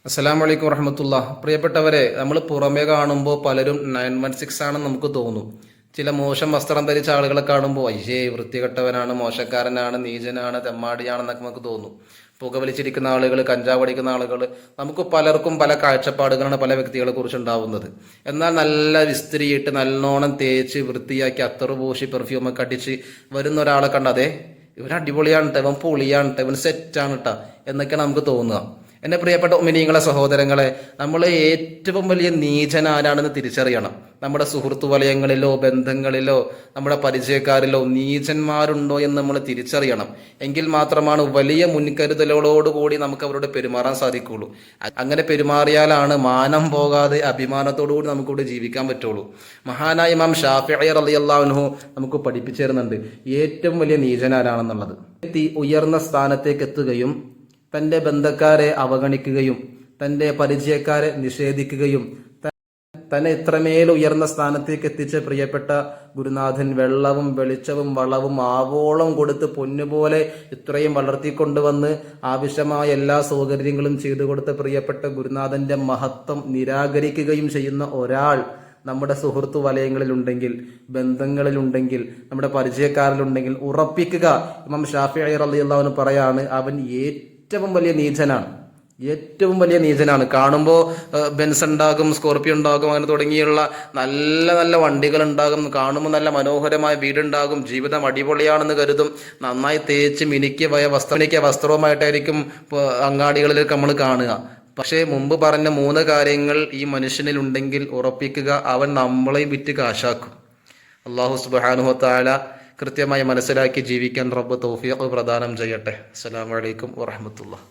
അസ്സലാമു അലൈക്കും വറഹമത്തുള്ള. പ്രിയപ്പെട്ടവരെ, നമ്മൾ പുറമേ കാണുമ്പോൾ പലരും 916 ആണെന്ന് നമുക്ക് തോന്നും. ചില മോശം വസ്ത്രം ധരിച്ച ആളുകളെ കാണുമ്പോൾ അയ്യേ വൃത്തികെട്ടവനാണ്, മോശക്കാരനാണ്, നീചനാണ്, തെമ്മാടിയാണെന്നൊക്കെ നമുക്ക് തോന്നും. പുകവലിച്ചിരിക്കുന്ന ആളുകൾ, കഞ്ചാവ് അടിക്കുന്ന ആളുകൾ, നമുക്ക് പലർക്കും പല കാഴ്ചപ്പാടുകളാണ് പല വ്യക്തികളെ കുറിച്ച് ഉണ്ടാവുന്നത്. എന്നാൽ നല്ല വിസ്തരിയിട്ട് നല്ലോണം തേച്ച് വൃത്തിയാക്കി അത്തറ് പൂശി പെർഫ്യൂമൊക്കെ അടിച്ച് വരുന്ന ഒരാളെ കണ്ടതേ ഇവൻ അടിപൊളിയാണ് ട്ടോ, ഇവൻ പൊളിയാണ് ട്ടോ, ഇവൻ സെറ്റാണ് ട്ടോ എന്നൊക്കെയാണ് നമുക്ക് തോന്നുക. എൻ്റെ പ്രിയപ്പെട്ട ഉമ്മിനീങ്ങളെ, സഹോദരങ്ങളെ, നമ്മൾ ഏറ്റവും വലിയ നീചൻ ആരാണെന്ന് തിരിച്ചറിയണം. നമ്മുടെ സുഹൃത്തു വലയങ്ങളിലോ ബന്ധങ്ങളിലോ നമ്മുടെ പരിചയക്കാരിലോ നീചന്മാരുണ്ടോ എന്ന് നമ്മൾ തിരിച്ചറിയണം. എങ്കിൽ മാത്രമാണ് വലിയ മുൻകരുതലുകളോടുകൂടി നമുക്ക് അവരോട് പെരുമാറാൻ സാധിക്കുകയുള്ളൂ. അങ്ങനെ പെരുമാറിയാലാണ് മാനം പോകാതെ അഭിമാനത്തോടുകൂടി നമുക്കിവിടെ ജീവിക്കാൻ പറ്റുള്ളൂ. മഹാനായ ഇമാം ഷാഫിഈ റളിയല്ലാഹു അൻഹു നമുക്ക് പഠിപ്പിച്ചു തരുന്നുണ്ട് ഏറ്റവും വലിയ നീചൻ ആരാണെന്നുള്ളത്. ഉയർന്ന സ്ഥാനത്തേക്ക് എത്തുകയും തൻ്റെ ബന്ധക്കാരെ അവഗണിക്കുകയും തൻ്റെ പരിചയക്കാരെ നിഷേധിക്കുകയും തന്നെ ഇത്രമേൽ ഉയർന്ന സ്ഥാനത്തേക്ക് എത്തിച്ച പ്രിയപ്പെട്ട ഗുരുനാഥൻ വെള്ളവും വെളിച്ചവും വളവും ആവോളം കൊടുത്ത് പൊന്നുപോലെ ഇത്രയും വളർത്തിക്കൊണ്ടുവന്ന് ആവശ്യമായ എല്ലാ സൗകര്യങ്ങളും ചെയ്തു കൊടുത്ത പ്രിയപ്പെട്ട ഗുരുനാഥന്റെ മഹത്വം നിരാകരിക്കുകയും ചെയ്യുന്ന ഒരാൾ നമ്മുടെ സുഹൃത്തു വലയങ്ങളിലുണ്ടെങ്കിൽ, ബന്ധങ്ങളിലുണ്ടെങ്കിൽ, നമ്മുടെ പരിചയക്കാരിലുണ്ടെങ്കിൽ ഉറപ്പിക്കുക, ഇമാം ഷാഫിഈ റളിയല്ലാഹു അൻഹു പറയാണ്, അവൻ ഏറ്റവും വലിയ നീചനാണ്. ഏറ്റവും വലിയ നീചനാണ്. കാണുമ്പോൾ ബെൻസ് ഉണ്ടാകും, സ്കോർപ്പിയോ ഉണ്ടാകും, അങ്ങനെ തുടങ്ങിയുള്ള നല്ല നല്ല വണ്ടികൾ ഉണ്ടാകും, കാണുമ്പോൾ നല്ല മനോഹരമായ വീടുണ്ടാകും, ജീവിതം അടിപൊളിയാണെന്ന് കരുതും, നന്നായി തേച്ച് മിനുക്കിയ വസ്ത്രവുമായിട്ടായിരിക്കും അങ്ങാടികളിലേക്ക് നമ്മൾ കാണുക. പക്ഷേ മുമ്പ് പറഞ്ഞ 3 കാര്യങ്ങൾ ഈ മനുഷ്യനിൽ ഉണ്ടെങ്കിൽ ഉറപ്പിക്കുക, അവൻ നമ്മളെ വിറ്റ് കാശാക്കും. അല്ലാഹു സുബ്ഹാനഹു വ തആല കൃത്യമായി മനസ്സിലാക്കി ജീവിക്കാൻ റബ്ബ് തൗഫീഖ് പ്രദാനം ചെയ്യട്ടെ. അസ്സലാമു അലൈക്കും വറഹ്മത്തുള്ളാഹി.